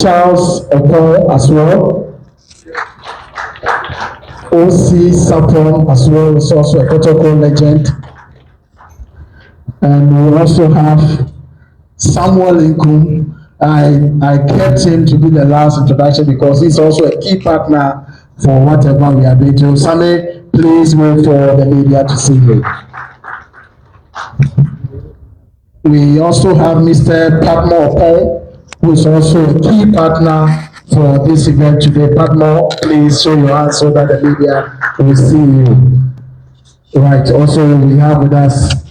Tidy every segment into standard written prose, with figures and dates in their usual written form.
Charles Oko as well. OC Sapon as well is also a Kotoko legend. And we also have Samuel Inkum. I kept him to be the last introduction because he's also a key partner for whatever we are doing. So, Sammy, please wait for the media to see you. We also have Mr. Padmo Opon, who is also a key partner for this event today. Padmo, please show your hands so that the media will see you. Right. Also, we have with us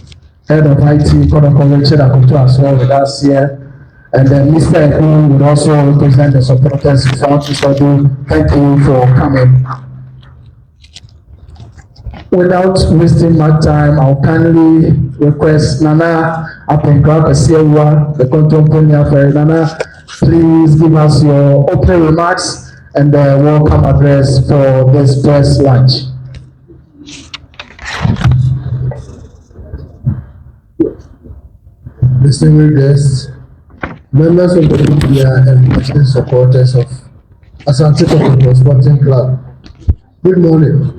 Head of IT, Kotoko Richard Akutu as well with us here. And then Mr. Ekun would also represent the supporters in front. So thank you for coming. Without wasting much time, I'll kindly request Nana Apenkwa Kasiewa, the contemporary affair. Nana, please give us your opening remarks and the welcome address for this press lunch. Distinguished guests, members of the media and passionate supporters of Asante Kotoko Sporting Club, good morning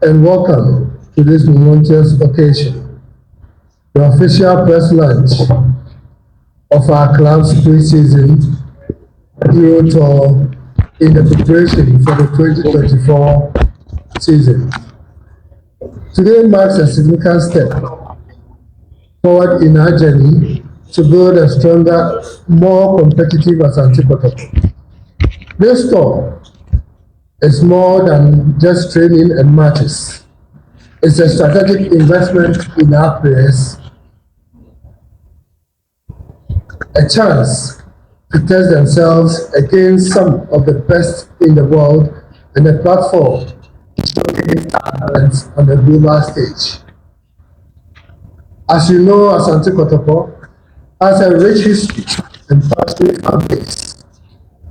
and welcome to this momentous occasion, the official press launch of our club's pre-season Hero Tour in the preparation for the 2024 season. Today marks a significant step forward in our journey to build a stronger, more competitive Asante Kotoko. This tour is more than just training and matches. It's a strategic investment in our players, a chance to test themselves against some of the best in the world, and a platform to showcase talents on the global stage. As you know, Asante Kotoko has a rich history and passionate fan base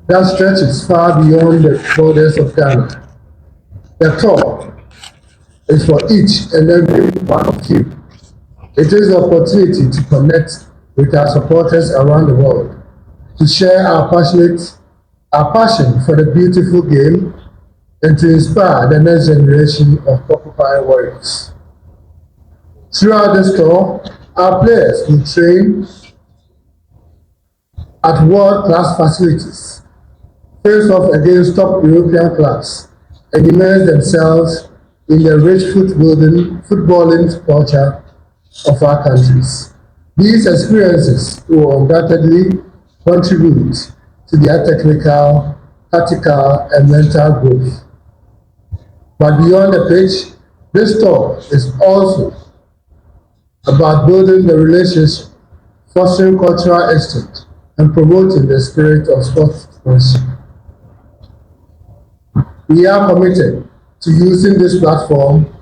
that stretches far beyond the borders of Ghana. The tour is for each and every one of you. It is the opportunity to connect with our supporters around the world, to share our passion for the beautiful game, and to inspire the next generation of Porcupine warriors. Throughout this tour, our players will train at world-class facilities, face off against top European clubs, and immerse themselves in the rich footballing culture of our countries. These experiences will undoubtedly contribute to their technical, tactical, and mental growth. But beyond the pitch, this tour is also about building the relationship, fostering cultural exchange, and promoting the spirit of sportsmanship. We are committed to using this platform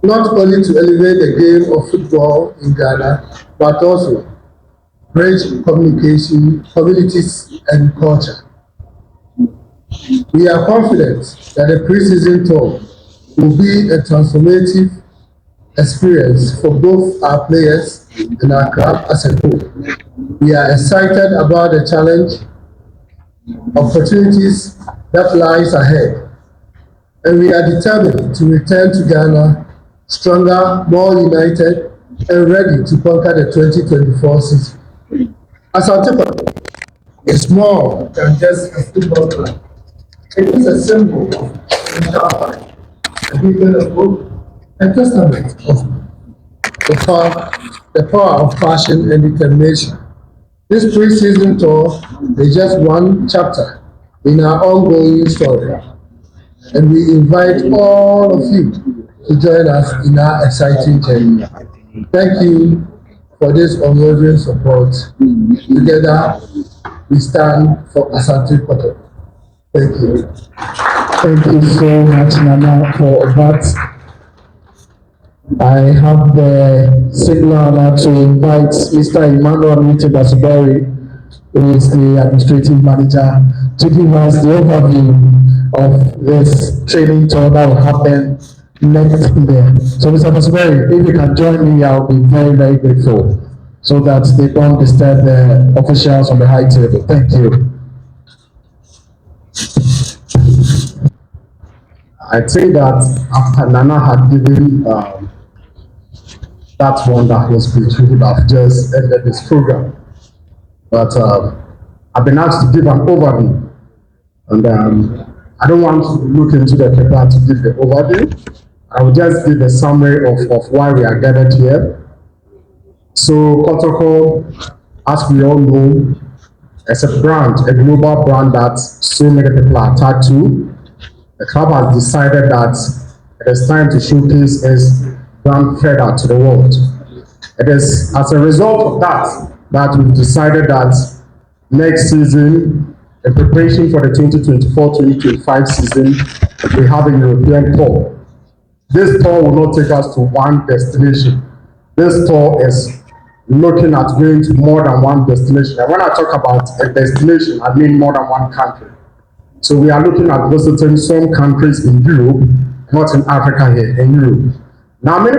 not only to elevate the game of football in Ghana, but also bridge communities, and culture. We are confident that the pre-season tour will be a transformative experience for both our players and our club as a whole. We are excited about the challenge, opportunities that lies ahead, and we are determined to return to Ghana stronger, more united, and ready to conquer the 2024 season. Asante Kotoko is more than just a football club. It is a symbol of empowerment, a beacon of hope, a testament of the power of passion and determination. This pre-season tour is just one chapter in our ongoing story, and we invite all of you to join us in our exciting journey. Thank you for this unwavering support. Together, we stand for Asante Kotoko. Thank you. Thank you so much, Nana, for that. I have the signal honor to invite Mr. Emmanuel Basuberi, who is the administrative manager, to give us the overview of this training tour that will happen next year. So, Mr. Basuberi, if you can join me, I'll be very, very grateful. so that they don't disturb the officials on the high table. Thank you. I think that after Nana had given that wonderful speech, we would have just ended this program. But I've been asked to give an overview, and I don't want to look into the paper to give the overview. I will just give a summary of why we are gathered here. So Kotoko, as we all know, is a brand, a global brand that so many people are attached to. The club has decided that it is time to showcase its brand further to the world. It is as a result of that we've decided that next season, in preparation for the 2024-2025 season, we have a European tour. This tour will not take us to one destination. This tour is looking at going to more than one destination. And when I talk about a destination, I mean more than one country. So we are looking at visiting some countries in Europe, not in Africa here, in Europe. Now, many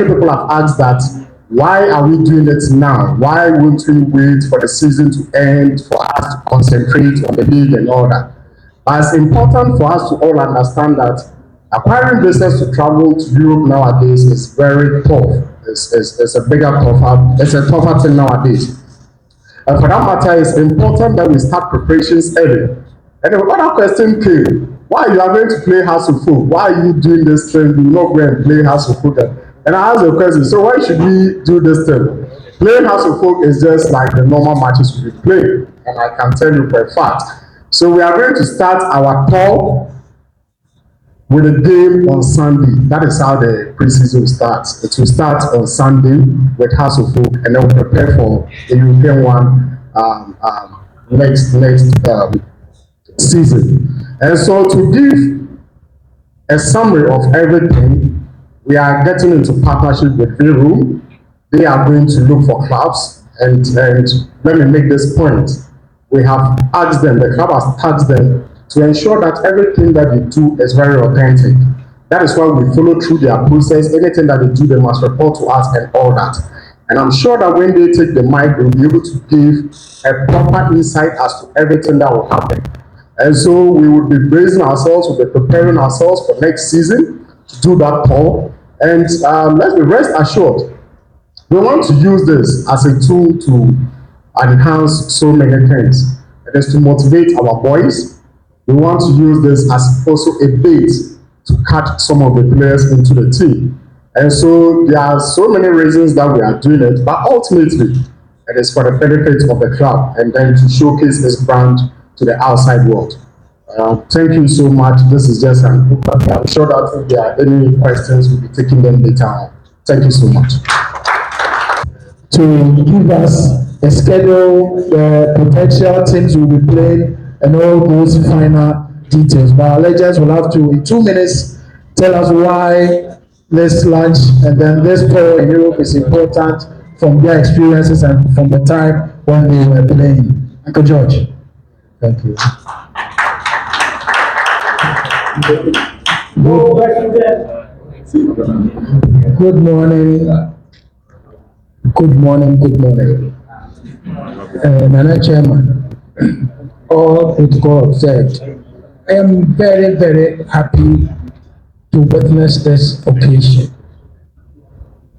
people have asked that why are we doing it now? Why won't we wait for the season to end for us to concentrate on the league and all that? But it's important for us to all understand that acquiring business to travel to Europe nowadays is very tough. It's a bigger tougher, it's a tougher thing nowadays. And for that matter, it's important that we start preparations early. And the other question came, why you are going to play House of Folk? Why are you doing this thing? You not go and play House of Folk. And I asked the question, so why should we do this thing? Playing House of Folk is just like the normal matches we play. And I can tell you for a fact. So we are going to start our tour with a game on Sunday. That is how the preseason starts. It will start on Sunday with House of Folk, and then we'll prepare for the European one next season. And so, to give a summary of everything, we are getting into partnership with Viru. They are going to look for clubs, and let me make this point. We have asked them, the club has tasked them to ensure that everything that they do is very authentic. That is why we follow through their process. Anything that they do, they must report to us and all that. And I'm sure that when they take the mic, they'll be able to give a proper insight as to everything that will happen. And so we will be bracing ourselves, we'll be preparing ourselves for next season to do that tour. And let's be rest assured, we want to use this as a tool to enhance so many things. It is to motivate our boys. We want to use this as also a bait to catch some of the players into the team. And so there are so many reasons that we are doing it, but ultimately it is for the benefit of the club and then to showcase this brand to the outside world. Thank you so much. This is just an overview. I'm sure that if there are any questions, we'll be taking them later on. Thank you so much. To give us a schedule, the potential teams will be playing, and all those final details. But our legends will have to, in 2 minutes, tell us why this lunch and then this tour in Europe is important from their experiences and from the time when they were playing. Uncle George. Thank you. Good morning. Good morning, good morning. Nana Chairman, all with God said, I am very, very happy to witness this occasion.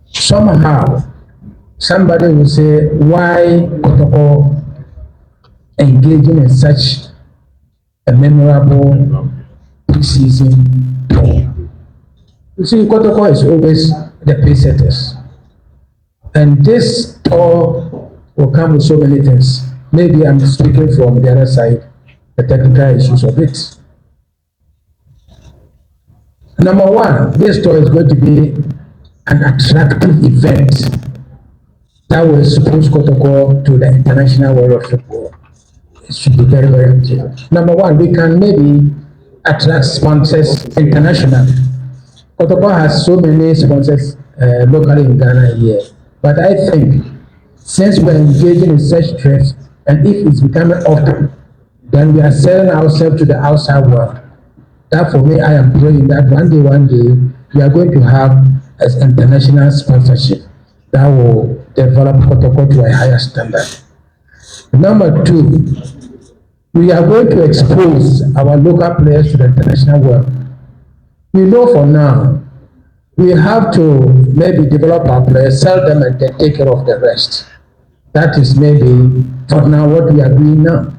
Somehow, somebody will say, why Kotoko engaging in such a memorable pre-season tour? You see, Kotoko is always the pace setters. And this tour will come with so many things. Maybe I'm speaking from the other side, the technical issues of it. Number one, this tour is going to be an attractive event that will expose Kotoko to the international world of football. It should be very, very important. Number one, we can maybe attract sponsors internationally. Kotoko has so many sponsors locally in Ghana here. But I think since we're engaging in such trips, and if it's becoming often, then we are selling ourselves to the outside world. That for me, I am praying that one day we are going to have as international sponsorship. that will develop Kotoko to a higher standard. Number two, we are going to expose our local players to the international world. We know for now we have to maybe develop our players, sell them, and then take care of the rest. That is maybe for now what we are doing now.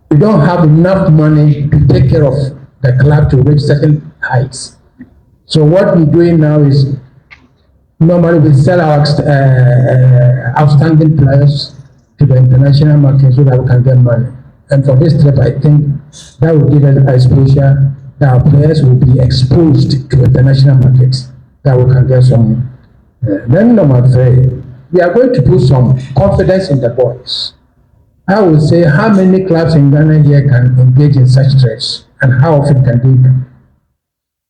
We don't have enough money to take care of the club to reach certain heights. So what we're doing now is normally we sell our outstanding players to the international market so that we can get money. And for this trip, I think that will give us exposure that our players will be exposed to international markets that we can get some. Then number three, we are going to put some confidence in the boys. I would say how many clubs in Ghana here can engage in such trips and how often can they do?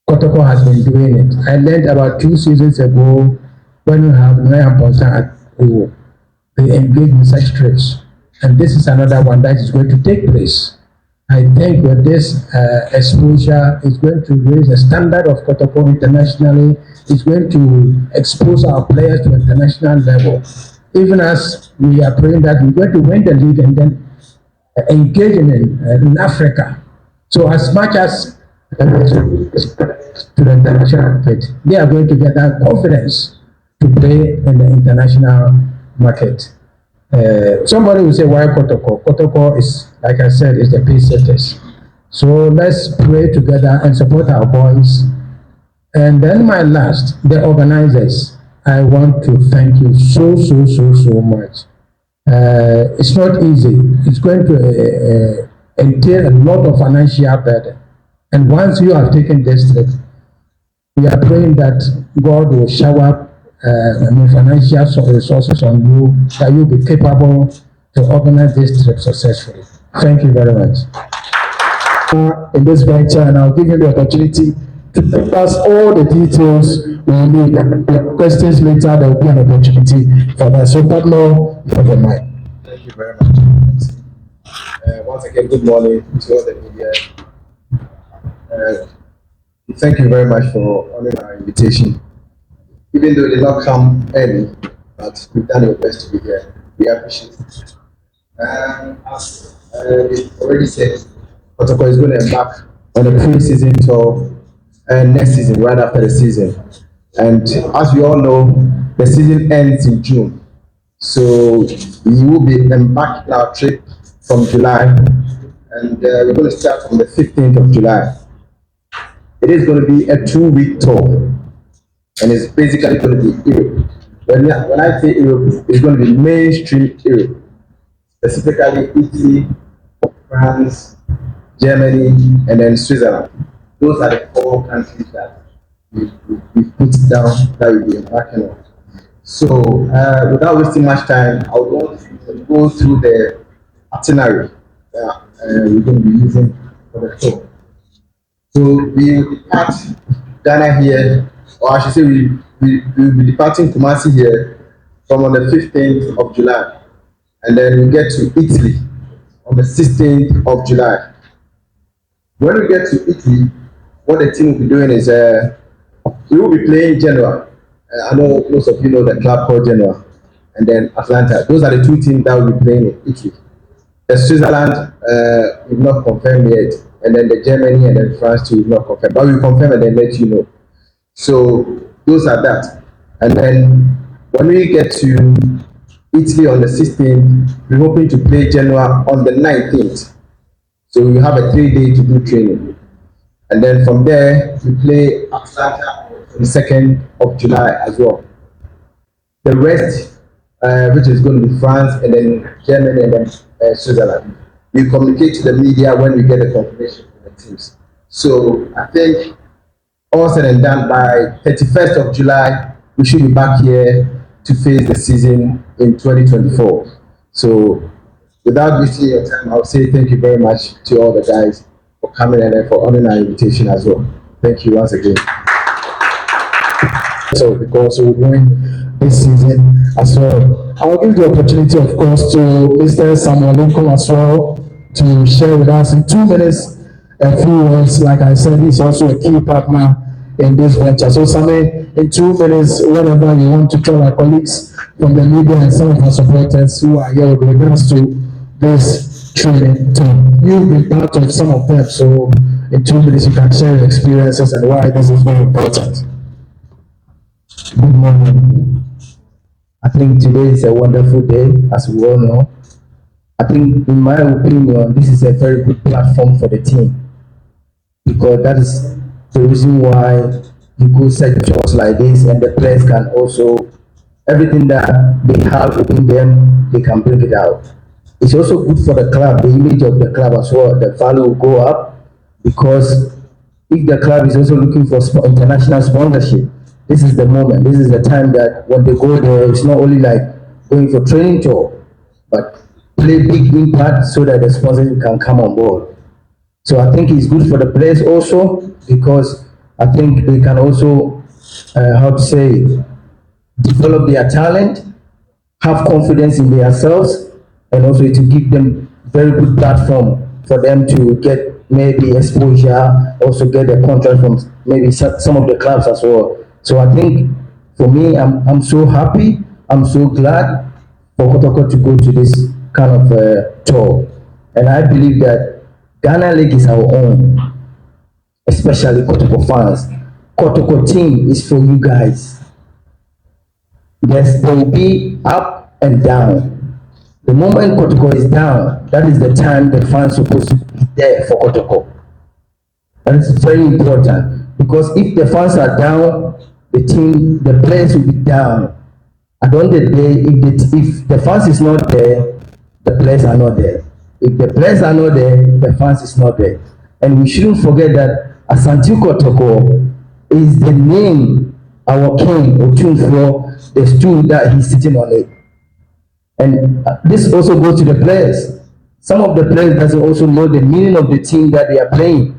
Kotoko has been doing it. I learned about 2 seasons ago when we have Naya Ponsa at Uwo. They engage in such trips. And this is another one that is going to take place. I think with this exposure, it's going to raise the standard of Kotoko internationally. It's going to expose our players to international level. Even as we are praying that we're going to win the league and then engage in Africa. So as much as to the international market, they are going to get that confidence to play in the international market. Somebody will say, why Kotoko? Kotoko is, like I said, is the pace setters. So let's pray together and support our boys. And then my last, the organizers. I want to thank you so much. It's not easy. It's going to entail a lot of financial burden. And once you have taken this trip, we are praying that God will shower financial resources on you, that you'll be capable to organize this trip successfully. Thank you very much. In this venture, and I'll give you the opportunity to give us all the details we need. The questions later, there will be an opportunity for that. So, Pablo, you have the mic. Thank you very much. Once again, good morning to all the media. Thank you very much for honoring our invitation. Even though it did not come early, but we've done our best to be here. We appreciate it. As already said, Kotoko is going to embark on a pre-season tour next season, right after the season. And as we all know, the season ends in June. So we will be embarking our trip from July, and we're going to start from the 15th of July. It is going to be a 2-week tour, and it's basically going to be Europe. When I say Europe, it's going to be mainstream Europe, specifically Italy, France, Germany, and then Switzerland. Those are the 4 countries that we put down that we'll be embarking on. So, without wasting much time, I would want to go through the itinerary that we're going to be using for the tour. So, we will depart Ghana here, or I should say, we will be departing Kumasi here from on the 15th of July, and then we get to Italy on the 16th of July. When we get to Italy, what the team will be doing is we will be playing Genoa. I know most of you know the club called Genoa, and then Atlanta. Those are the 2 teams that will be playing in Italy. The Switzerland we've not confirmed yet, and then the Germany and then France too we've not confirmed. But we'll confirm and then let you know. So those are that. And then when we get to Italy on the 16th, we're hoping to play Genoa on the 19th. So we have a 3-day to do training. And then from there, we play Atlanta on the 2nd of July as well. The rest, which is going to be France and then Germany and then Switzerland, we communicate to the media when we get the confirmation from the teams. So I think all said and done, by 31st of July, we should be back here to face the season in 2024. So without wasting your time, I'll say thank you very much to all the guys for coming and for honoring our invitation as well. Thank you once again. So because we're doing this season as well, I'll give the opportunity, of course, to Mr. Samuel Lincoln as well to share with us in 2 minutes a few words. Like I said, he's also a key partner in this venture. So, Sammy, in 2 minutes, whenever you want to tell our colleagues from the media and some of our supporters who are here with regards to this training team. You've been part of some of them, so in 2 minutes you can share your experiences and why this is very important. Good morning. I think today is a wonderful day, as we all know. I think, in my opinion, this is a very good platform for the team because that is the reason why you go set jobs like this, and the players can also everything that they have within them, they can bring it out. It's also good for the club, the image of the club as well. The value will go up because if the club is also looking for international sponsorship, this is the moment. This is the time that when they go there, it's not only like going for training tour, but play big impact so that the sponsorship can come on board. So I think it's good for the players also because I think they can also, how to say, develop their talent, have confidence in themselves, and also to give them very good platform for them to get maybe exposure, also get a contract from maybe some of the clubs as well. So I think for me, I'm so happy, I'm so glad for Kotoko to go to this kind of tour. And I believe that Ghana League is our own, especially Kotoko fans. Kotoko team is for you guys. Yes, there will be up and down. The moment Kotoko is down, that is the time the fans are supposed to be there for Kotoko. And it's very important because if the fans are down, the players will be down. At the end of the day, if the fans is not there, the players are not there. If the players are not there, the fans is not there. And we shouldn't forget that Asante Kotoko is the name our king Otunfo, the stool that he's sitting on it. And this also goes to the players. Some of the players doesn't also know the meaning of the team that they are playing.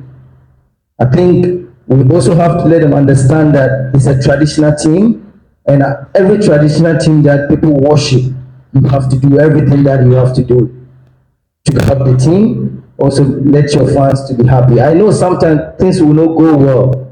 I think we also have to let them understand that it's a traditional team, and every traditional team that people worship, you have to do everything that you have to do to help the team. Also, let your fans to be happy. I know sometimes things will not go well,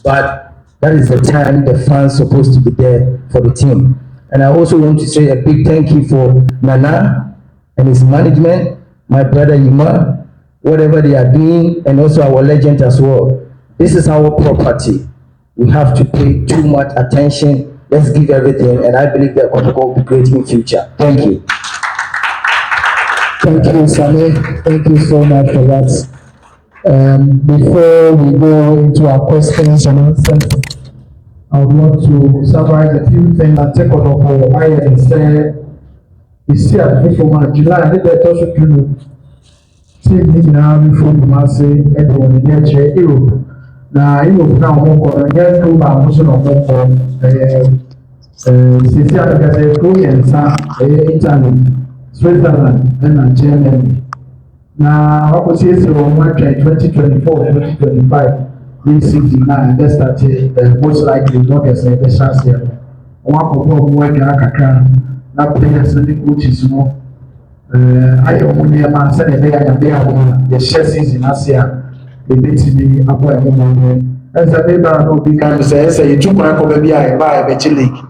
but that is the time the fans supposed to be there for the team. And I also want to say a big thank you for Nana and his management, my brother Yuma, whatever they are doing, and also our legend as well. This is our property. We have to pay too much attention. Let's give everything, and I believe that Kotoko will be great in future. Thank you. Thank you, Sammy. Thank you so much for that. Before we go into our questions and answers, I would want to summarize a few things and take on for I and say, it's here from July, I did that also to team now from Marseille and on the next Europe. Now, Europe now, more against two bounds of since I got a Korean, Italy, Switzerland, and Germany. Now, what was here on 2024, 2025, this season now, that's that most likely not as a chance here. One of them working at Kaka, now players and the coaches more. I only a man said they are the share season as here, the BTB upper and as a neighbor will become say, you took my baby, I buy a better league.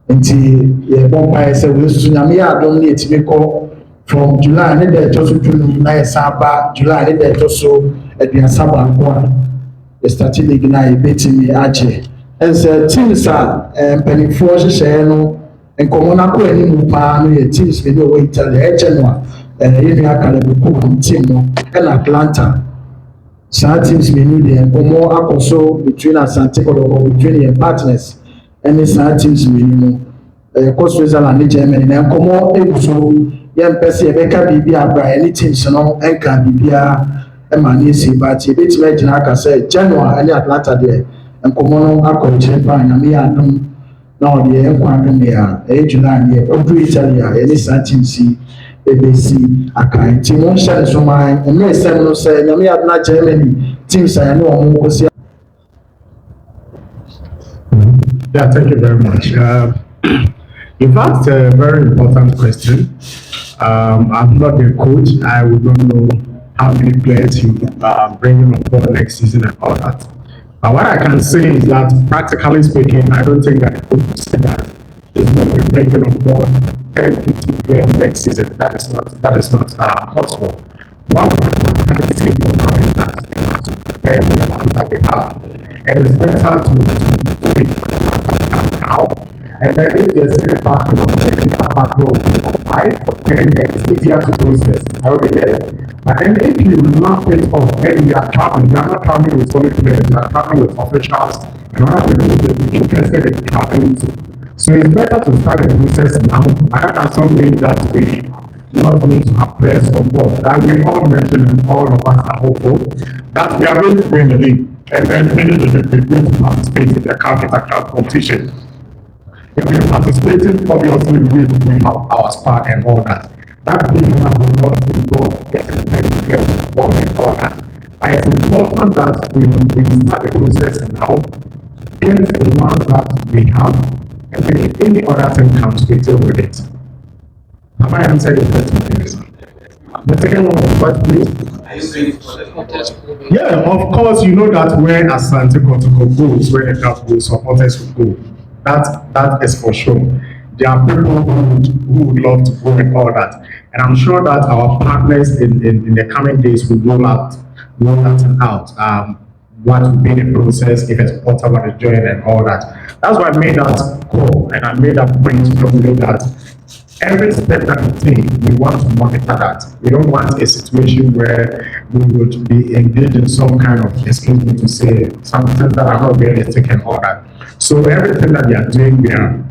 Nti yɛ bɔ mpa yɛ sɛ wɔsu nyame yɛ adom ne yɛtumi kɔ from July ne da ɛtɔ so dunu na yɛsan ba July ne da ɛtɔ so aduasa baako a yɛstart league na yɛbɛtumi agye ɛnsɛ teams a mpanimfoɔ hyehyɛeɛ no nkɔmmɔ no akɔ anim paa no yɛ teams bi ne ɔwɔ Italy ɛkyɛ no a yɛnua Kalaboko team no ɛna Atlanta saa teams mmienu deɛ nkɔmmɔ akɔ so between Asante Kotoko between yɛn partners ɛne saa teams mmienu no ɛkɔ Switzerland ne Germany na nkɔmmɔ egu so yɛmpɛ sɛ yɛbɛka biribi abra ɛne teams no ɛnka biribiara ɛma ne esi but yɛbɛtumi agyina aka sɛ Genoa ɛne Atlanta deɛ nkɔmmɔ no akɔ nkyɛn paa nyame yɛ adom na ɔde yɛn nkɔ adom yɛ a ɛyɛ July deɛ ɔduru Italy a yɛne saa teams yi ebesi aka nti wɔn hyɛ ne so maa ɛmɛ ɛsɛm no sɛ nyame yɛ adom na Germany teams a yɛne wɔn kɔsi. Yeah, thank you very much. You've asked a very important question. I'm not a coach. I would not know how many players you bring on board next season and all that. But what I can say is that, practically speaking, I don't think that it could say that it's going to be breaking on board 10, 15 players next season. That is not possible. What we can see for now is that we have to prepare for the ones that we have. And it's better to do it now. And then if there's a back row, back row for 5 or 10 years, it's easier to process. I already get it. But then if you knock it off and you are traveling, you are not traveling with solid players, you are traveling with officials, and other people will be interested in traveling too. So it's better to start the process now. I have something that we not going to have players on board. That we all mentioned and all of us are hopeful that we are going to win the league. And then finish the league, we're going to participate in the cup competition. If we are participating, obviously we have our spot and all that. That being that will not involve getting many players involved and all that. But it's important that we start the process now, get the ones that we have, and then if any other thing comes, we deal with it. Have I answered your question, please? The second one was what, please? Yeah, of course, you know that where Asante Kotoko goes, where the club goes, supporters will go. That is for sure. There are people who would love to go and all that. And I'm sure that our partners in the coming days will roll that out. What will be the process if a supporter want to join and all that. That's why I made that call and I made that point to formulate that every step that we take, we want to monitor that. We don't want a situation where we would be engaged in some kind of, excuse me to say, some things that are not realistic and all that. So everything that we are doing, we are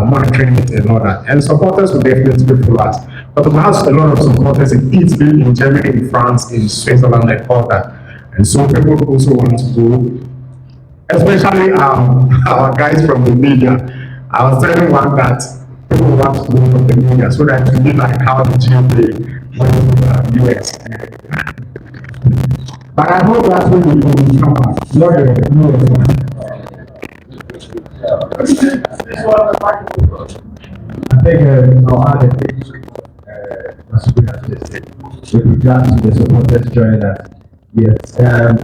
monitoring it and all that. And supporters will definitely follow us. But we have a lot of supporters in Italy, in Germany, in France, in Switzerland, and all that. And so people also want to go, especially our guys from the media. I was telling one that people want to go from the media so that it be like how the GMA went to the US. But I hope that when we come back, I think I'll add a bit as we have just with regards to the supporters joining us. Yes,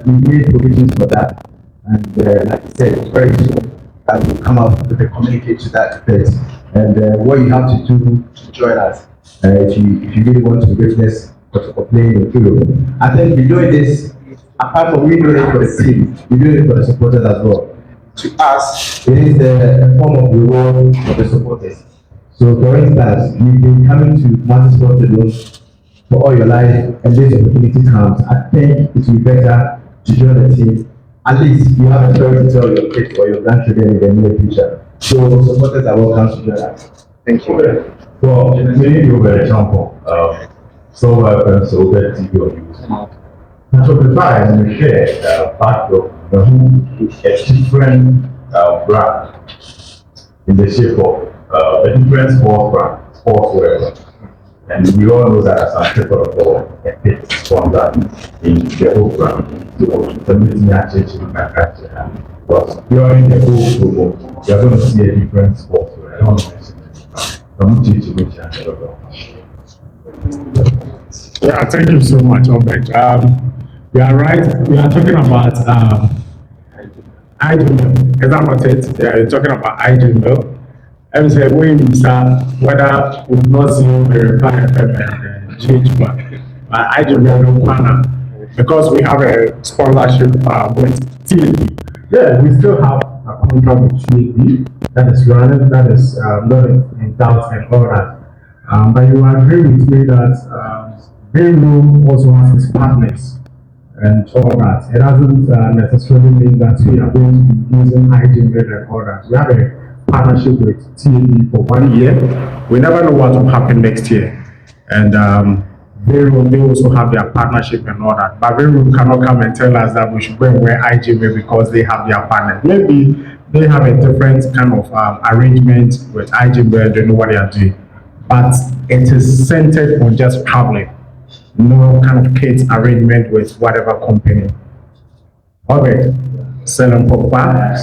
we made provisions for that, and like I said, very soon I will come up with a communicate to that effect. And what you have to do to join us, if you really want to witness what's playing in Europe, I think we're doing this apart from we doing it for the team, we're doing it for the supporters as well. To us, it is a form of reward for the supporters. So, for instance, you've been coming to multi-sport stadiums for all your life, and this opportunity comes. I think it will be better to join the team. At least you have a story to tell your kids or your grandchildren in the near future. So, supporters are welcome to join us. Thank you. Well, many of the example, so that TV or use. And so the time we share part of a different brand in the shape of a different sportswear. And we all know that Asante Kotoko a big sponsor in the whole brand. So the meeting actually to manufacture. But during the whole program, you're going to see a different sportswear. I don't want to mention it. From each to which I Yeah, thank you so much, Obed. You are right. We are talking about IGML. Is that what it? Yeah, you're talking about IGML. I would say, whether we've not seen the reply and change, but IGML no kwana, because we have a sponsorship with TAP. Yeah, we still have a contract with TAP that is running, that is not in doubt and all that. But you agree with me that Green Room also has its partners and all that. It doesn't necessarily mean that we are going to be using IGML and all that. We have a partnership with TAP for 1 year. We never know what will happen next year. And they also have their partnership and all that. But Verum cannot come and tell us that we should go and wear IGMA because they have their partner. Maybe they have a different kind of arrangement with IGMA, they know what they are doing. But it is centered on just traveling. No kind of kit arrangement with whatever company. Okay. Salam Papa.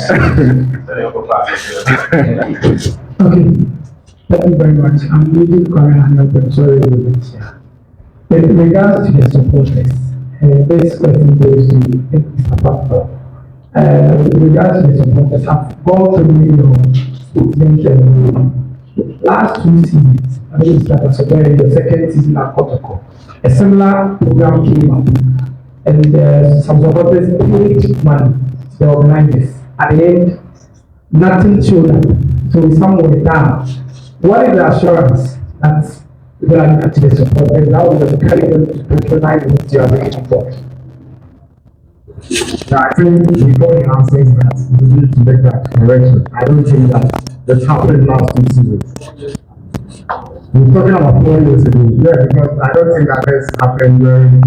Okay, thank you very much. I'm leaving Korea, but sorry. With regards to the supporters, this question goes to Mr. Papa. With regards to the supporters, I've gone through your statement last 2 seasons. I mean, it's like the second season at Kotoko. A similar program came up, and some supporters paid money to the organizers. At the end, nothing showed up. So somewhere down. What is the assurance that we are actually supported? That was the carry them to patronize what you are looking for. Yeah, I think before he answers that, we need to make that correction. I don't think that's happened last 2 seasons. We're talking about 4 years ago. Yeah, because I don't think that has happened during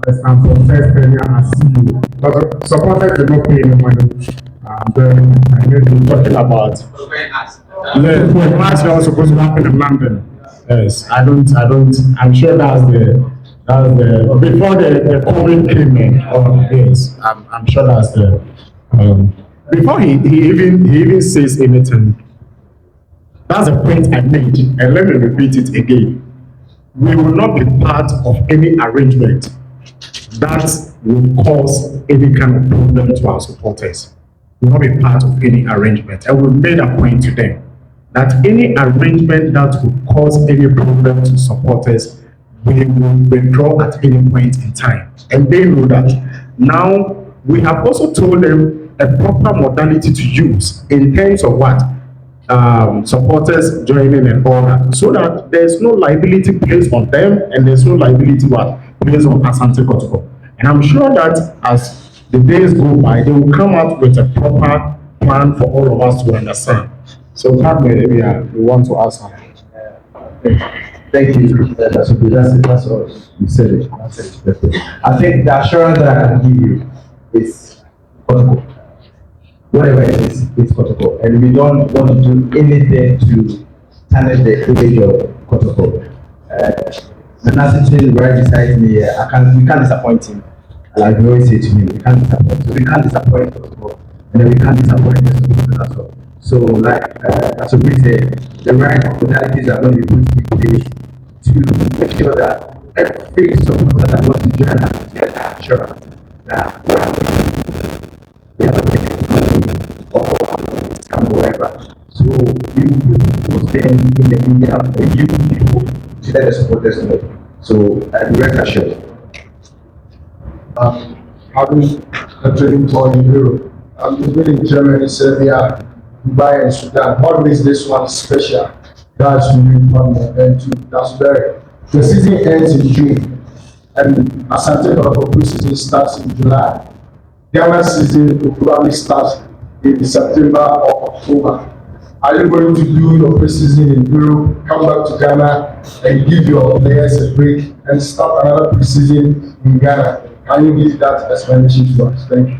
the Stanford first tenure as CEO. Because supporters did not pay any money. During I know we're talking about. Yeah, the match that was supposed to happen in London. Yes, I'm sure before the COVID came in. Oh, yes, I'm sure that's um, before he even says anything. That's the point I made, and let me repeat it again. We will not be part of any arrangement that will cause any kind of problem to our supporters. We will not be part of any arrangement, and we made a point to them that any arrangement that will cause any problem to supporters, we will withdraw at any point in time, and they know that. Now, we have also told them a proper modality to use in terms of what supporters joining and all that, so that there's no liability placed on them and there's no liability what placed on Asante Kotoko. And I'm sure that as the days go by, they will come out with a proper plan for all of us to understand. So that maybe we want to ask her. Thank you. That's all. You said it. That's it. I think the assurance that I can give you is Kotoko. Whatever it is, it's Kotoko. And we don't want to do anything to tarnish the image of Kotoko. The Nasi sitting right beside me, we can't disappoint him. Like we always say to him, we can't disappoint. So we can't disappoint Kotoko. And then we can't disappoint the supporters as well. So like as we say, the right modalities are going to be put in place to make sure that every supporter that wants to join us gets assurance that we have a or whatever. So you post them in the media and you people to let the supporters know. So rest assured. Having a trading tour in Europe. We've been in Germany, Serbia, Dubai, and Sudan. What makes this one special? That's to you, partner, and to Dasbury. The season ends in June, and Asante Kotoko pre-season starts in July. Ghana season will probably start in September or October. Are you going to do your pre-season in Europe, come back to Ghana, and give your players a break and start another pre-season in Ghana? Can you give that explanation to us? Thank you.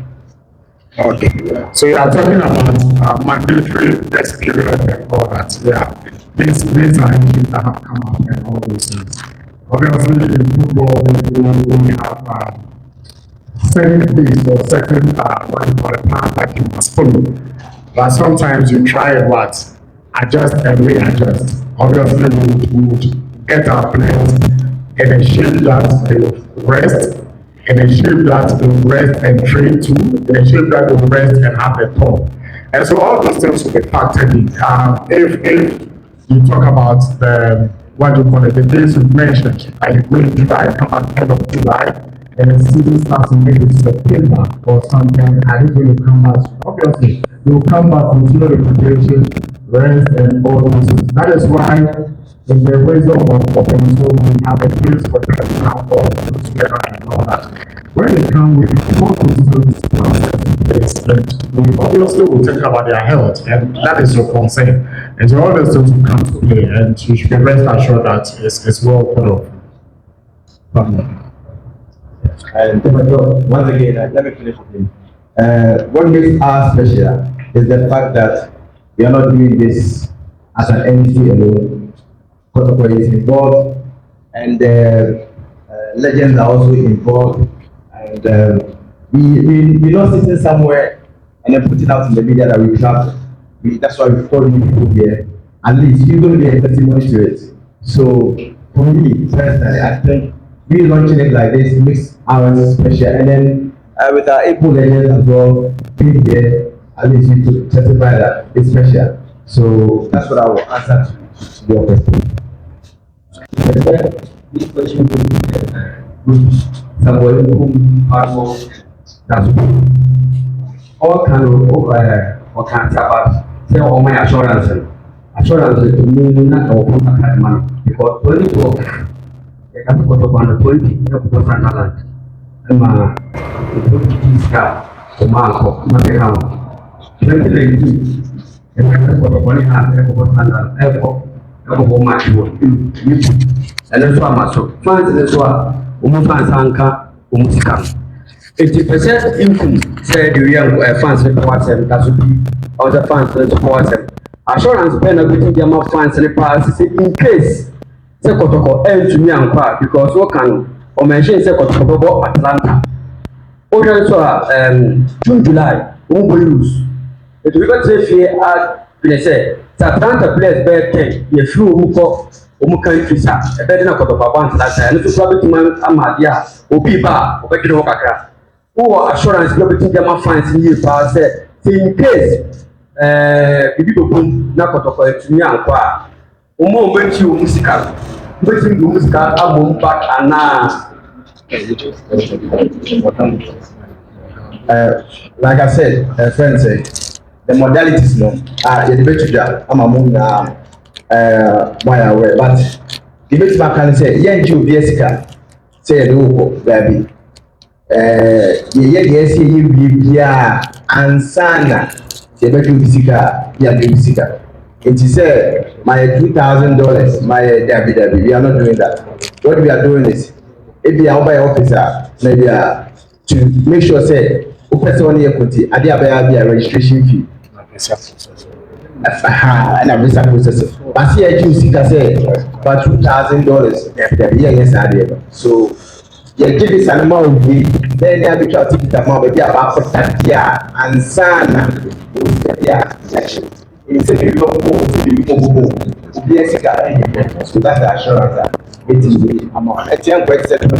Okay. So you are talking about mandatory test period and all that. Yeah. These are issues that have come up and all those things. Obviously, in football, we have certain things or certain what you call a plan that you must follow. But sometimes you try and what? Adjust and readjust. Obviously, we would get our players in a shape that they will rest, in a shape that they will rest and train to, in a shape that they will rest and have a thought. And so all those things will be factored in. If you talk about the what do you call it, the days you mentioned, like you go in July, come at the end of July, and the season starts in maybe September or something, and if you come back, obviously, you will come back, continue the preparation, rest, and all those things. That is why, in the wisdom of so we have a place for them to come all together and all that. When they come, we focus on this process in place, and we obviously will think about their health, and that is your concern. And so all those things will come to play, and you should be rest assured that it's well thought of. And once again, let me finish with him. What makes us special is the fact that we are not doing this as an entity alone. Kotoko is involved, and legends are also involved. And we're not sitting somewhere and then putting out in the media that we travel. That's why we've called you people here. At least you're going to be a testimony to it. So for me personally, I think we launching it like this makes ours special. And then with our able legends as well being here, at least you to testify that it's special. So that's what I will answer to your question. This question will be somebody whom almost that's all kind of can about say all my assurance to me not all money because 24 they can put up on the 20 you put on talent and my this car to mark my account 2019 and I put up on hand and put on airport and much work and that's why my so fans is why fans anka sika 80% income said the real fans in the WhatsApp that would be other fans in the WhatsApp. Assurance Ben everything the amount fans in the past in case say Kotoko end to me and qua because what can or mention say Kotoko Atlanta. Ocean so June July won't lose. It will not say fear as say Atlanta players bear 10 you flew who country sa e be na Kotoko one last time no so probably man amadia obi ba obekire wo kakra. Who assurance be between them fans in you pa say in case bibi go boom na Kotoko etumi ankwa omo menti o musical menti o musical abom back ana Like I said, friend said, the modalities no are the debate to that. I'm among why aware, but debate back can say, yeah, you be say no, baby. Yɛ ɛsi yɛ biribiara ansana yɛbɛtwe bisika yɛabɛ bisika nti sɛ mayɛ $2,000 mayɛ dabi we are not doing that. What we are doing is ebi a wobɛyɛ officer na ebi a to make sure sɛ wopɛ sɛ wɔne yɛ kɔnti ade abɛyɛ bi a registration fee ɛna visa process basi yɛ gye sika sɛ ba $2,000 dabi yɛ saa adeɛ no so you give this animal away, then they have to take it amount, but they are about to and sana. Yeah, section. It's a little more so that's the assurance that it is the amount. It's young question, and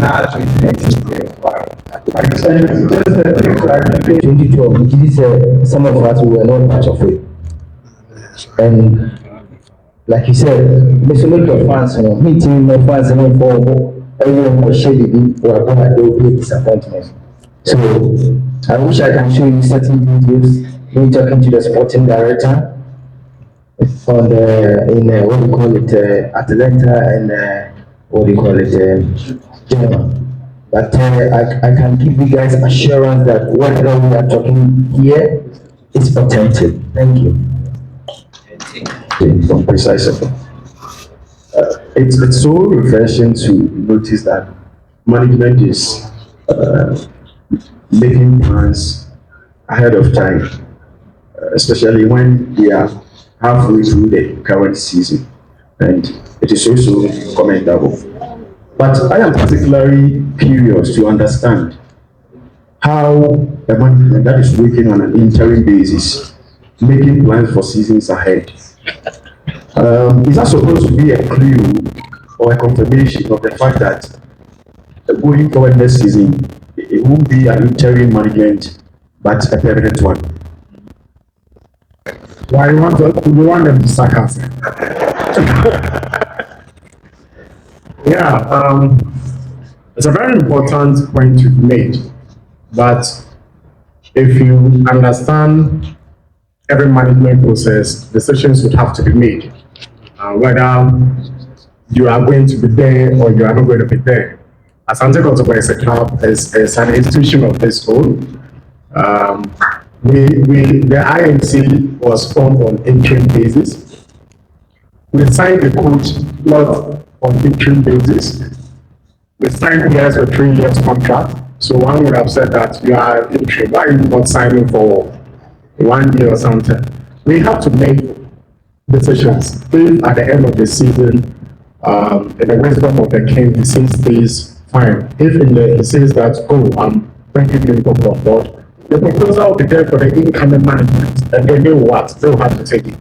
I actually 2012 some of us were not much of it and like you said Mr. Your fans meeting my fans and for everyone was shading for a there will be a disappointment. So I wish I can show you certain videos me talking to the sporting director on the in what we call it Atlanta and what do you call it German. But I can give you guys assurance that whatever we are talking here is authentic. Thank you. Precisely. It's so refreshing to notice that management is making plans ahead of time, especially when we are halfway through the current season, and it is also commendable. But I am particularly curious to understand how a management that is working on an interim basis, making plans for seasons ahead, is that supposed to be a clue or a confirmation of the fact that going forward next season, it won't be an interim management, but a permanent one? Why you want them to sack us? Yeah, it's a very important point you've made, but if you understand every management process, decisions would have to be made. Whether you are going to be there or you are not going to be there. Asante Kotoko is a club, is an institution of its own. The IMC was formed on interim basis. We signed the coach not on interim basis. We signed players with 3 years contract. So one would have said that you are interim. Why are you not signing for 1 year or something? We have to make decisions. If at the end of the season, in the wisdom of the king, he sees these fine. If he says that, oh, I'm bringing people on board, the proposal will be there for the incoming management, and they know what they'll have to take it.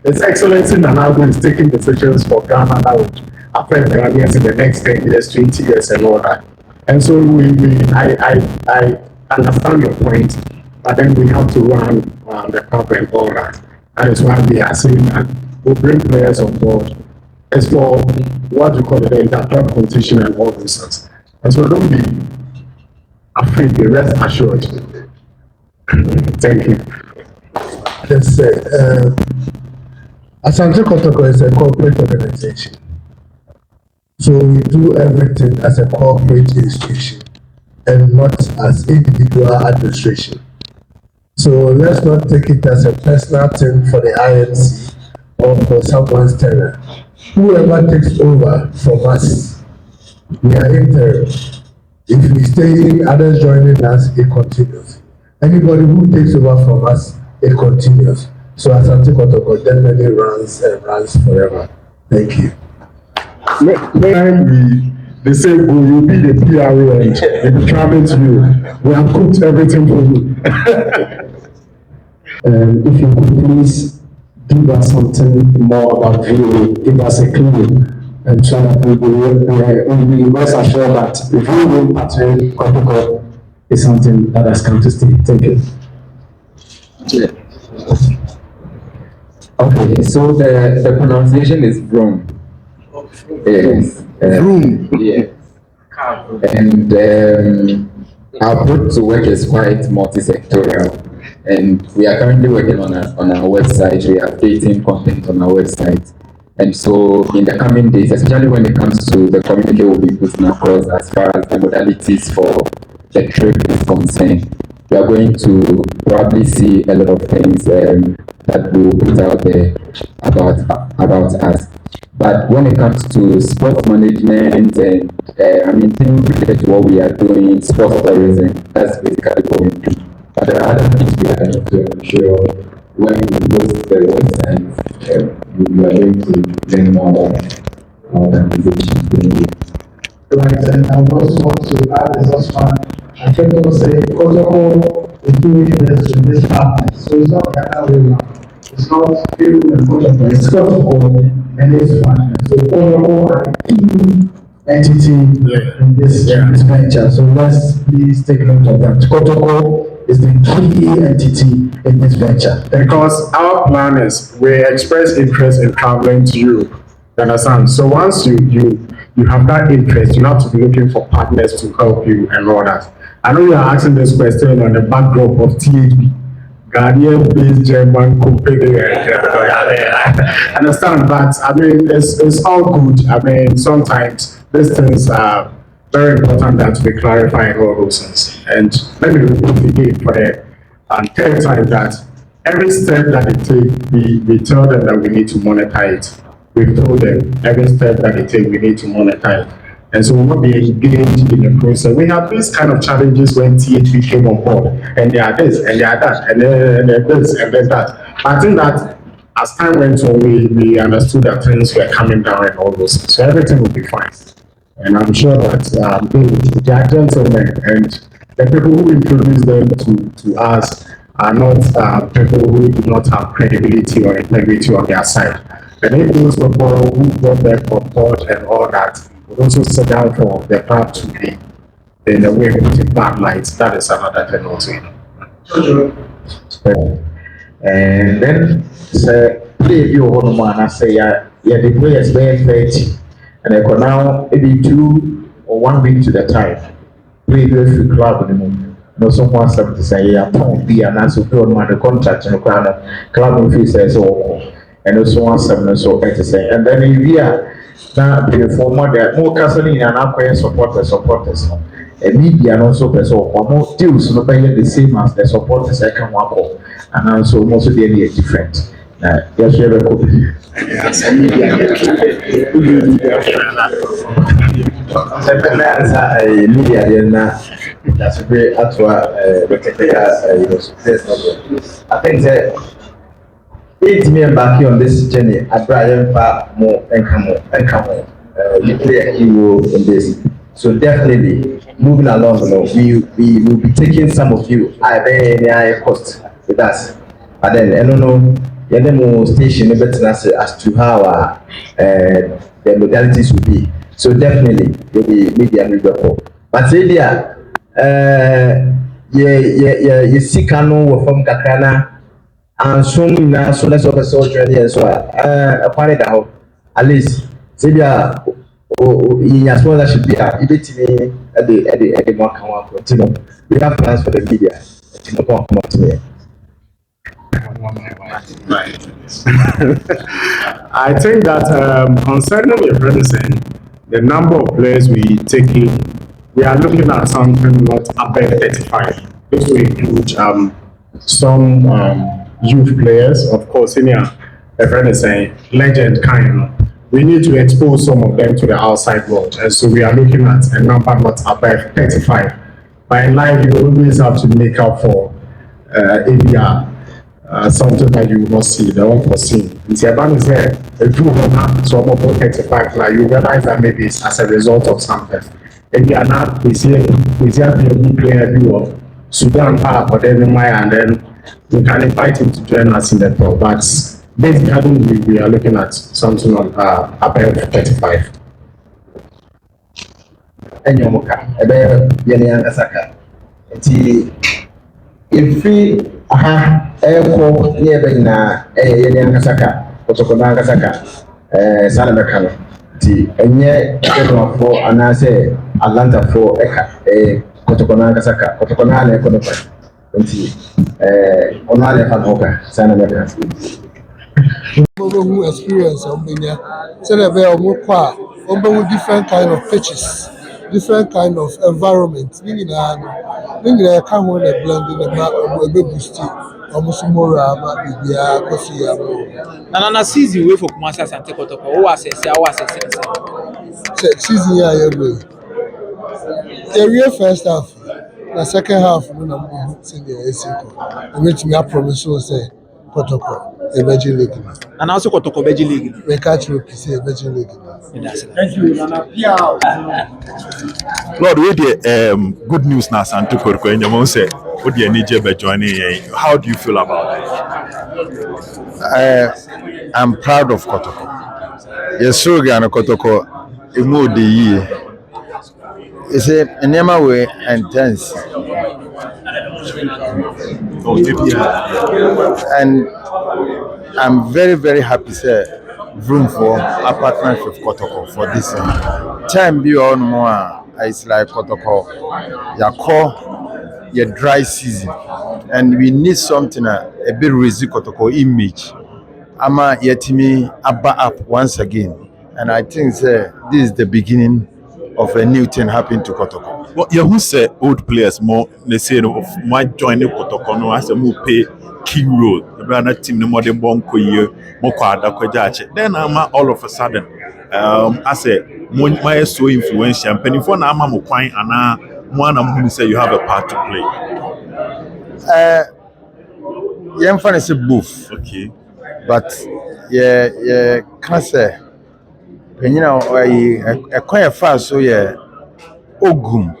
His Excellency Nanago is taking decisions for Ghana that would affect Ghanaians in the next 10 years, 20 years, and all that. And so I understand your point, but then we have to run the club and all that. That is why we are saying that we bring players on board. It's for what we call the inter-club competition and all those things. And so don't be afraid, be rest assured. Thank you. Yes, Asante Kotoko is a corporate organization. So we do everything as a corporate institution and not as individual administration. So let's not take it as a personal thing for the INC or for someone's tenure. Whoever takes over from us, we are interim. If we stay, others joining us, it continues. Anybody who takes over from us, it continues. So Asante Kotoko definitely runs and runs forever. Thank you. They say, go, you'll be the PRO and they'll be traveling to you. We have cooked everything for you. If you could please give us something more about VOA, give us a clue, and so that we'll be rest assured that VOA Patrick Kotoko is something that has come to stay. Thank you. Okay, so the pronunciation is Vroom. Yes. Vroom. Yes. And our approach to work is quite multi-sectorial. And we are currently working on our website. We are updating content on our website. And so in the coming days, especially when it comes to the communique we'll be putting across as far as the modalities for the trip is concerned, we are going to probably see a lot of things that we will put out there about us. But when it comes to sports management and things related to what we are doing, sports tourism, that's basically what we do. But there are other things we are going to ensure when we post the website, you are going to learn more about our organization. Right, and I also want to add this last one. I kept on saying protocol is doing this in this pattern. So it's not the other way around. It's not you and protocol, it's protocol and it's partner. So protocol are a key entity in this venture. So let's please take note of that. Protocol is the key entity in this venture. Because our plan is we express interest in traveling to Europe. You understand? So once you have that interest, you have to be looking for partners to help you and all that. I know you are asking this question on the backdrop of THB, Ghanaian-based German company. I understand, but I mean it's all good. I mean sometimes these things are very important that we clarify all those things. And let me repeat again for the third time that every step that they take, we tell them that we need to monitor it. We've told them every step that they take, we need to monitor it. And so we will be engaged in the process. We have these kind of challenges when THP came on board, and they are this, and they are that, and then this, and then that. I think that as time went on, we understood that things were coming down and all those things. So everything will be fine. And I'm sure that they are gentlemen, and the people who introduce them to us are not people who do not have credibility or integrity on their side. And if those people who brought them on board and all that would also sit down for the club to be in a way putting bad lights, that is another thing also. And then say play you one man I say the players very 30 and I can now maybe 2 or 1 week to the time play the club in the moment. No someone something to say yeah don't be an answer to on the contract and the club fee says so and also one something so to say and then we are now the former there more counseling and acquire supporters and media and also person or more deals no pay the same as the supporters I can work on and also most of them are different. Yes, we have a copy. Media that's a great I think that 8 men back here on this journey, I Brian far more and come you play a key role in this. So definitely moving along, we will be taking some of you at any higher cost with us. And then I don't know, the demo station as to how the modalities will be. So definitely will be media and report. But say dia ye sika no wɔ fam kakra na ansom nyinaa so na sɛ ɔpɛ sɛ ɔtwerɛ deɛ nso a ɛkwan da hɔ at least sɛ bia yɛnya sponsorship bi a yɛbɛtumi ɛde mo aka ho akɔ nti no we have plans for the media nti no kɔn akɔmɔ tumi I think that concerning the represent, the number of players we take in, we are looking at something not above 35. This will include some youth players, of course, senior, a friend is saying, legend kind. We need to expose some of them to the outside world. And so we are looking at a number not above 35. But in life, you always have to make up for ABR. Something that you will not see, the unforeseen. It's about to say, if you want to some of 35, like you realize that maybe it's as a result of something. If you are not, we see a new player view of Sudan Park or then and then we can invite him to join us in the pro. But basically, we are looking at something on about 35. ɛnyɔmuka ɛbɛyɛ yɛne ankasa ka nti efi aha ɛkɔ ne ɛbɛ nyinaa ɛyɛ yɛne ankasa ka kɔtɔkɔ n'ankasa ka saa na bɛka no nti ɛnyɛ ɛdɔnfoɔ anaasɛ atlantafoɔ ɛka kɔtɔkɔ n'ankasa ka kɔtɔkɔ n'ara na ɛkɔ no pa nti ɔno ara na ɛfa ne ho ka saa na bɛka. Who experience Ombenia, so that we are Ombu different kind of pitches, different kind of environment. Meaning, I can't hold a blend in the map of a boost, almost more Bibia, Kosia. Na season way for Kumasi Asante Kotoko. Who was Season year, the real first half, the second half, when I'm saying the AC, I wait me up promise to say Kotoko. A Virgin League. And also Kotoko Beji League. We catch you, say Virgin League. Thank you, Lord, with the good news now, Asante Kotoko, and you say, what do you need to joining? How do you feel about it? I'm proud of Kotoko. Yes, so Gana Kotoko, a mood the year. It's a name way intense. And I'm very, very happy, sir. Room for a partnership with Kotoko for this time. Be on more. It's like Kotoko, your core, your dry season, and we need something a bit raise Kotoko image. Ama yetimi abba up once again, and I think, sir, this is the beginning of a new thing happening to Kotoko. Well, you who say old players more, they say, might join the Kotoko no as a more pay key role. The brand team no more than one year, more quadra kwajache. Then I'm all of a sudden, I say, my so influential. And penny for now, I'm a quine and one of whom say you have a part to play. Yeah, I'm say both. Okay. But yeah, can't say. You know, I quite fast, so yeah. Ogum,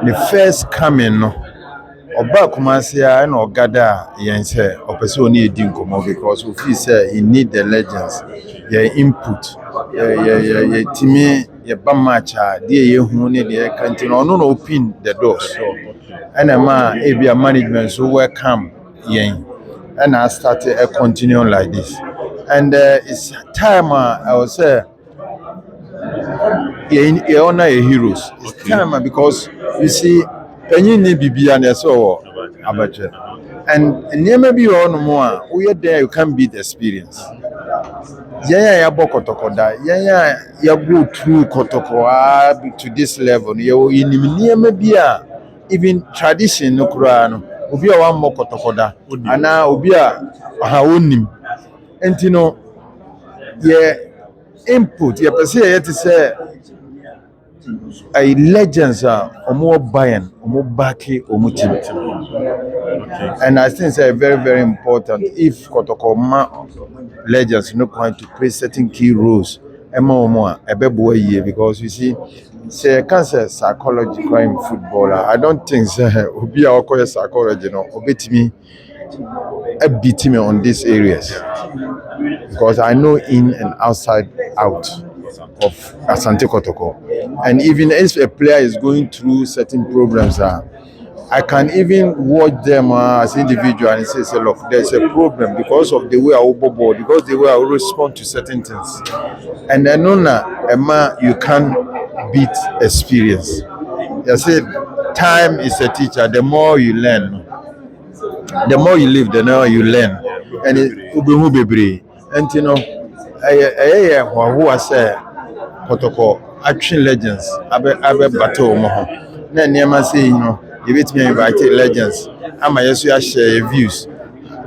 the first coming, Oba Kumasi and Ogada Yense, Opesoni Dinkomo, because we feel say he need the legends, your input, your Timmy, your Bamacha, dear Yehuni, the country, or no open the doors. And a man, a management, so welcome, yen. And I started a continuing like this. And it's time I was say, you honor your heroes. It's time because you see, any need be and so about it. And never be on more. We are there, you can beat experience. Yeah, Kotoko da. Yeah, you go through Kotoko to this level. You in near be even tradition no kurano. Obi a one more Kotoko da. Ana obi a ha onim. Entino yeah input. Yeah, per se yet say a legends are more buying, more backing, or more team. And I think it's very, very important if Kotoko legends not going to play certain key roles. Because you see, say cancer psychology crime footballer. I don't think Obi a psychology no obey me beat me on these areas because I know in and outside out. of Asante Kotoko. And even if a player is going through certain problems, I can even watch them as individual and say, look, there's a problem because of the way I overboard, because the way I respond to certain things. And I know now, Emma, you can beat experience. I said, time is a teacher. The more you learn, the more you live, the more you learn. And it will be brave. And you know, who I say, Kotoko, action legends, abe battle mo ho. Na nneɛma say you know, you bet me invite legends. Ama yeso ya share views.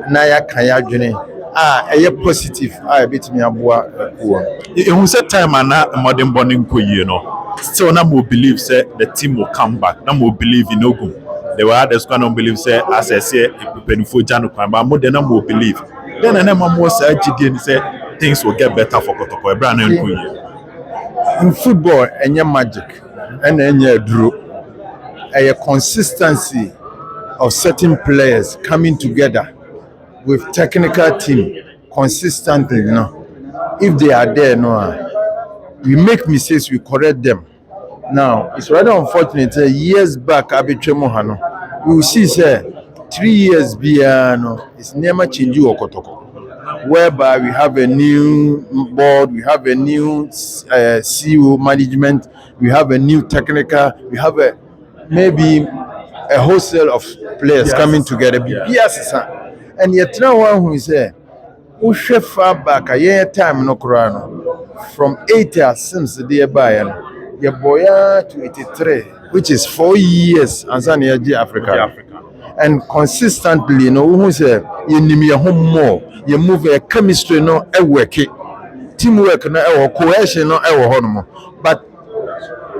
Na ya kan ya dwene. Ɛyɛ positive. Bet me aboa ko. Who said time and modern bonding ko you know. Still na more believe say the team will come back. Na more believe in Ogun. There were others who don't believe say as I say Penufo Jano can but more than more believe. Then and more say GD say things will get better for Kotoko. Brand and Kuyi. In football, any magic and any draw, a consistency of certain players coming together with technical team consistently. You know, if they are there, we make mistakes, we correct them. Now it's rather unfortunate. Years back, Mohano, we will see say 3 years beyond, it's never changed you Okotoko. Whereby we have a new board, we have a new CEO management, we have a new technical, we have maybe a wholesale of players coming together. Yes, and yet now one who is there, who far back a year time no kurano from 80 since the year by your boya to 83, which is 4 years and Africa. And consistently, you know, who say you need your home more, you move a chemistry no a work it, teamwork no a cohesion no a home. But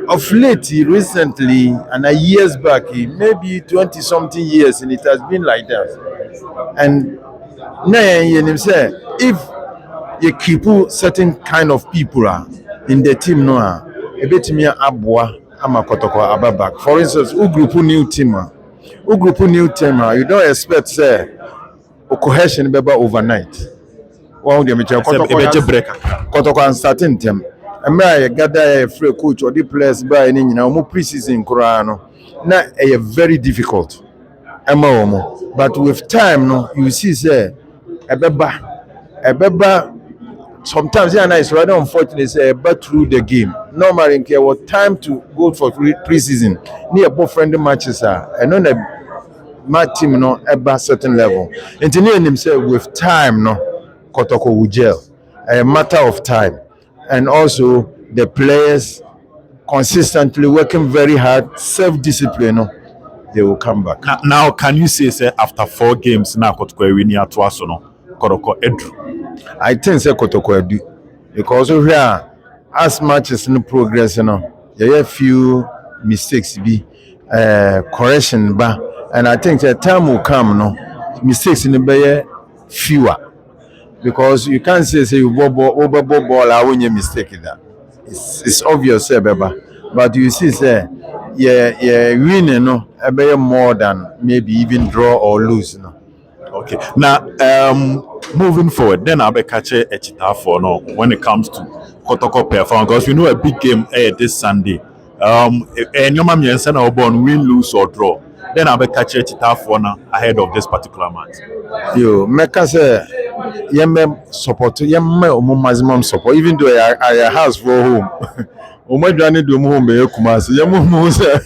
of late, recently, and a years back, maybe 20 something years, and it has been like that. And now you say if you keep certain kind of people in the team, no, a bit me abwa amakotoko ababak. For instance, who group new team. Who group new team, you don't expect say cohesion be overnight. One day me Kotoko and starting team. I gather a free coach or the players by any more pre-season Kurano. Now a very difficult. But with time, no, you see say a beba. Sometimes yeah, it's rather unfortunate say but through the game. Normally in care what time to go for pre-season. Near both friendly matches and on my team no at certain level. Engineering himself with time no Kotoko will gel. A matter of time. And also the players consistently working very hard, self-discipline, no, they will come back. Now can you say after 4 games now Kotoko win ya twice no Kotoko Edru? I think say Kotoko Edu because over here as much as no progress, you know, there are few mistakes be correction ba. And I think the time will come, no, mistakes in the bay fewer. Because you can't say you over ball, I won't mistake in that. It's obvious, Beba. But you see, say, yeah, winning, no, a better more than maybe even draw or lose, no. Okay. Now, moving forward, then I'll be catching a cheetah for no when it comes to Kotoko performance because we know a big game this Sunday. And your man Jensen are born win, lose or draw. Then I'll be catching a cheetah for now ahead of this particular match. Yo, make us support, maximum support, even though I house for home. Omo dwane do mo home be Kumasi. Yemo say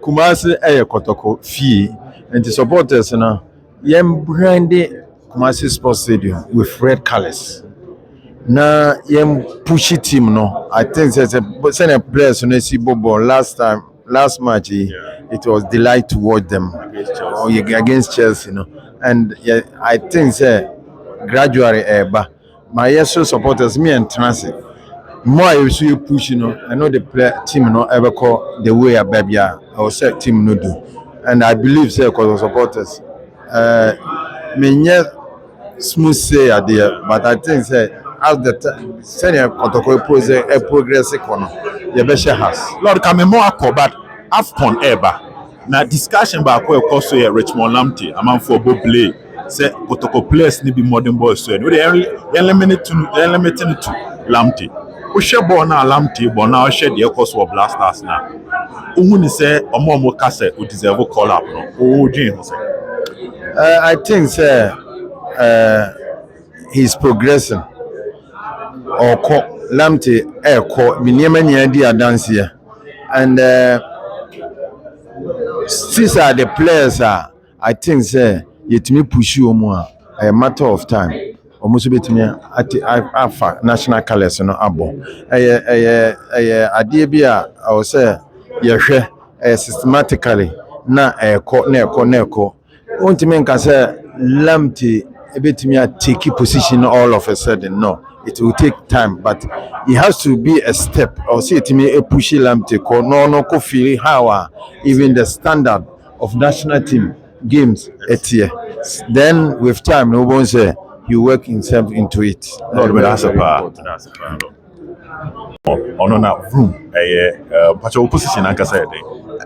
Kumasi Kotoko fee. And the supporters now, yem branded Kumasi Sports Stadium with red colors. Na yem pushy team no. I think there's a players on see Bobo last match. It was delight to watch them against Chelsea, And yeah, I think gradually, my supporters, me and Transit. More you push, I know the team ever call the way a baby or set team no do. And I believe because of supporters. Me smooth say idea, but I think as the senior Kotoko progress the best has. Lord come more but AFCON eba. Now discussion about also a Richmond Lamptey among for Bobley say Kotoko players need be modern boys so they eliminate to Lamptey. wohwɛ bɔɔl na alamte bɔɔl na wohwɛ deɛ ɛkɔ so wɔ blasters na wohu ne sɛ ɔmo ka sɛ ɔdeserve call up no wodwen ho sɛ I think he's progressing. Ɔkɔ lamte ɛkɔ me nneɛma nyinaa di adanseɛ and these are the players I think yɛtumi push wɔn a matter of time wɔn nso bɛtumi afa national colours no abɔ ɛyɛ adeɛ bi a ɔwɔ sɛ yɛhwɛ systematically na ɛkɔ wɔntumi nka sɛ lamte ebɛtumi a take position all of a sudden. No, it will take time, but it has to be a step. Or say it may push lamte ko no feel how even the standard of national team games etie. Then with time, no one say you work himself into it. No, but that's a part. That's a part. On a room, but your position, like I said,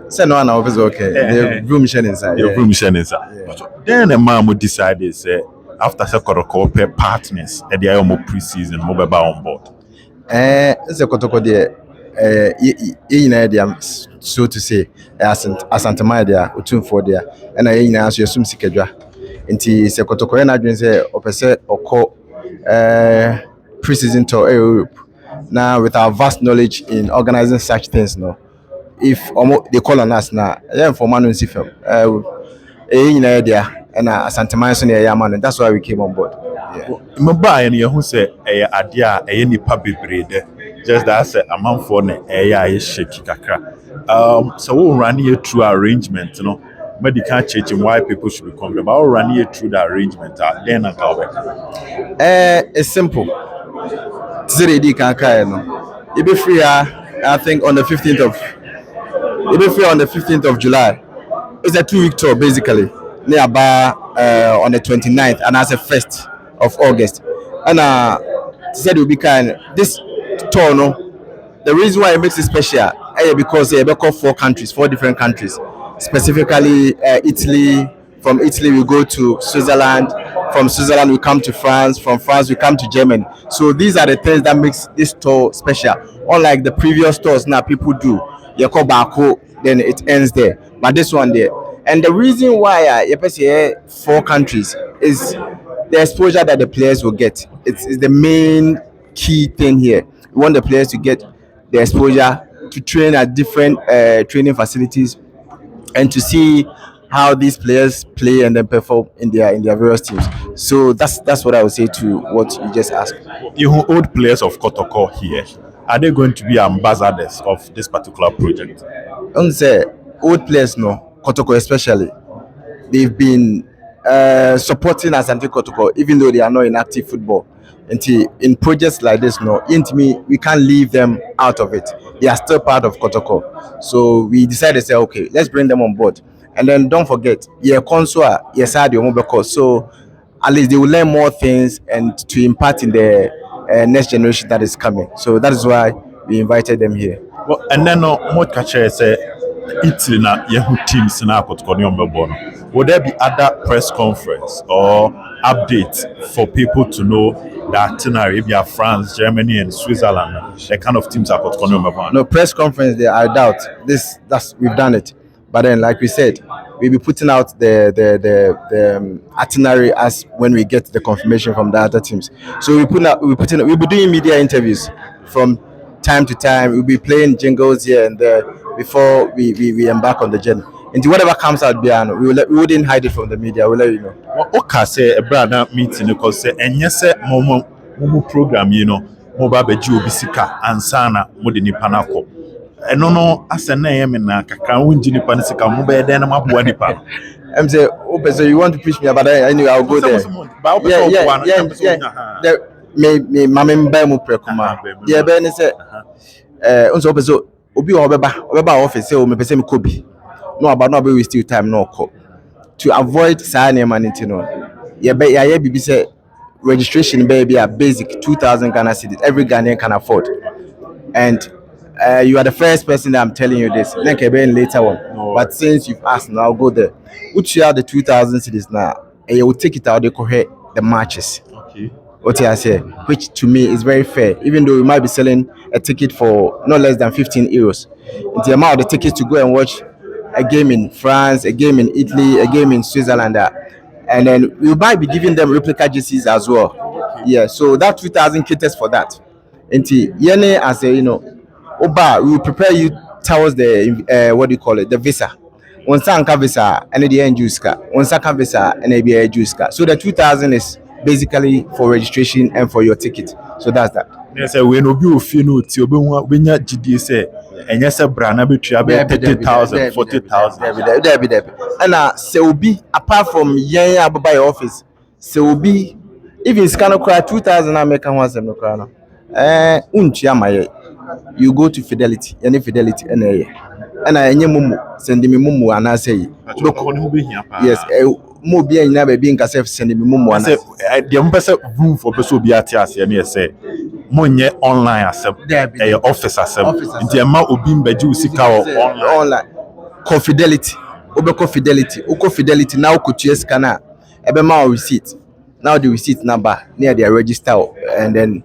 Say no, I was okay. The room sharing inside. your room sharing inside. But then a man would decide say after Kotoko pair partners at the IOMO preseason, mobile on board. It's a Kotoko there. So to say, Asante Maida, Utun for there, and I answer your sum sikadra. Inti se Kotoko and I dream say, opposite or call preseason tour Europe. Now, with our vast knowledge in organizing such things, no, if they call on us now, for Manu Sifem, idea, and Asante Maida, that's why we came on board. Remember, and you who say, idea, any public breed. Just that I said, a man for ne AI shaky kakra. So we'll run you through arrangement, you know. Medical change and why people should be comfortable. I'll run you through the arrangement. Then I'll go. It's simple. Today, you'll be free. I think on the 15th of. You'll be free on the 15th of July. It's a 2-week tour basically. Nearby on the 29th and as a 1st of August. And said will be kind. This tour, no. The reason why it makes it special is because they have 4 different countries. Specifically, Italy. From Italy, we go to Switzerland. From Switzerland, we come to France. From France, we come to Germany. So these are the things that makes this tour special. Unlike the previous tours now people do, you call Bako, then it ends there. But this one there. And the reason why you say 4 countries is the exposure that the players will get. It's the main key thing here. We want the players to get the exposure to train at different training facilities and to see how these players play and then perform in their various teams. So that's what I would say to what you just asked. You old players of Kotoko here, are they going to be ambassadors of this particular project? I say old players, no, Kotoko especially, they've been supporting Asante Kotoko even though they are not in active football. In projects like this, no, we can't leave them out of it. They are still part of Kotoko. So we decided to say, okay, let's bring them on board. And then don't forget, so at least they will learn more things and to impart in the next generation that is coming. So that is why we invited them here. Well, and then what catcher say Italy na Yahoo teams na Kotoko. Would there be other press conference or updates for people to know the itinerary? If you have France, Germany, and Switzerland, the kind of teams are Kotoko. No press conference there. I doubt that's we've done it. But then, like we said, we'll be putting out the itinerary as when we get the confirmation from the other teams. So we'll be doing media interviews from time to time. We'll be playing jingles here and there before we embark on the journey. And whatever comes out, Biano, we wouldn't hide it from the media. We'll let you know. Okay, say a brother meeting because say and yes, momo program, you know, mobile beju bisika ansana modini panako. And no, as a name and Kaka win Jini Panisika, mobile then I'm up one nipa. I'm saying, so you want to preach me about that? Anyway, I'll go there. Yeah. Me, Mamma Bemu Precoma. Yeah, Ben said, unso so Obi Obeba office, say, me person Kobe. No, about not be wasting time, no call. To avoid signing money, yeah, but yeah, BB said registration baby are basic 2,000 Ghana cedis. Every Ghanaian can afford. And you are the first person that I'm telling you this. Then later on. No. But since you've asked, now I'll go there. Which you are the 2,000 cedis now, and you will take it out. They correct the matches. Okay. What I say, which to me is very fair, even though you might be selling a ticket for not less than 15 euros. The amount of the tickets to go and watch a game in France, a game in Italy, a game in Switzerland, and then we might be giving them replica jerseys as well. Yeah, so that 2,000 caters for that. And yene as a Oba, we will prepare you towards the what do you call it, the visa. Once anka visa and the end use car. Once anka visa and the use car. So the 2,000 is basically for registration and for your ticket. So that's that. Yes, when obi ofi no ti obi wenya GD say enye se bra na betua be 30,000 40,000. Debi. And se obi apart from yen ababa your office, se obi even scan cry 2,000 American ones no cry no. Untua maye. You go to Fidelity, any Fidelity and enye mumu send me mumu anase. Yes, mo bia nyina be bi nkase send me mumu anase. The mpese room for person obi ate ase na say monye online asem office asem nti ema obi mbeji usika online Fidelity obeko Fidelity now kotua sika na ebe ma receipt now the receipt number near their register and then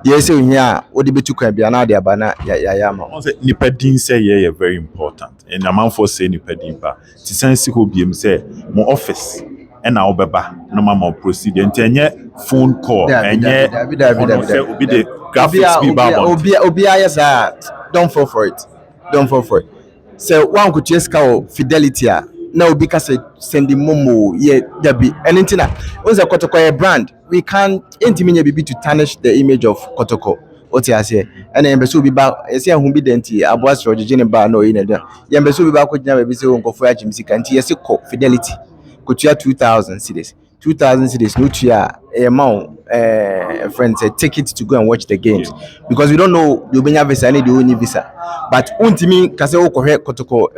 they say here what the betu kan bia na the abana ya ma on say nipa din say yeah very important and amount for say nipa din ba ti sense ho biem say mo office na obeba no mama proceed nti enye phone call enye obi the graphics be baba obi yes don't fall for it so one could just call Fidelity now because send the momo yeah debi anything once a Kotoko brand we can't intimate bibi to tarnish the image of Kotoko. What I say, and then Besu be back. I say, who be denti? I was Roger bar no in a day. Yambesu be back with never be so go for Jim Sick and yes, Fidelity. Could you 2,000 cities? 2,000 cities, no chia a amount. Friends say take it to go and watch the games because we don't know you bring a visa, any do visa. But untimi kase o correct Kotoko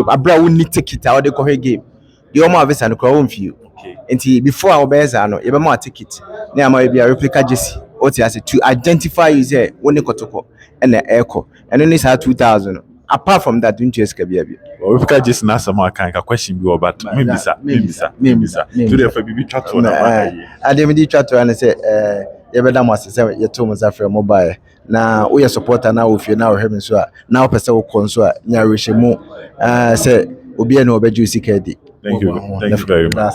abra we need ticket out the correct game. The Oma visa and crown for you. Until before our bears are no, you have more ticket. Now might be a replica jersey. What I say to identify you say one Kotoko and the echo, and then it's 2,000. Apart from that, don't you escape? Replica jersey na some kind of question be about maybe sir. Today for bibi chat on I did chat and say you better must say you told us after mobile. Now we are supporter now if you now having so now person will console nya reshemu say obi e na obeju sikedi. Thank you very much.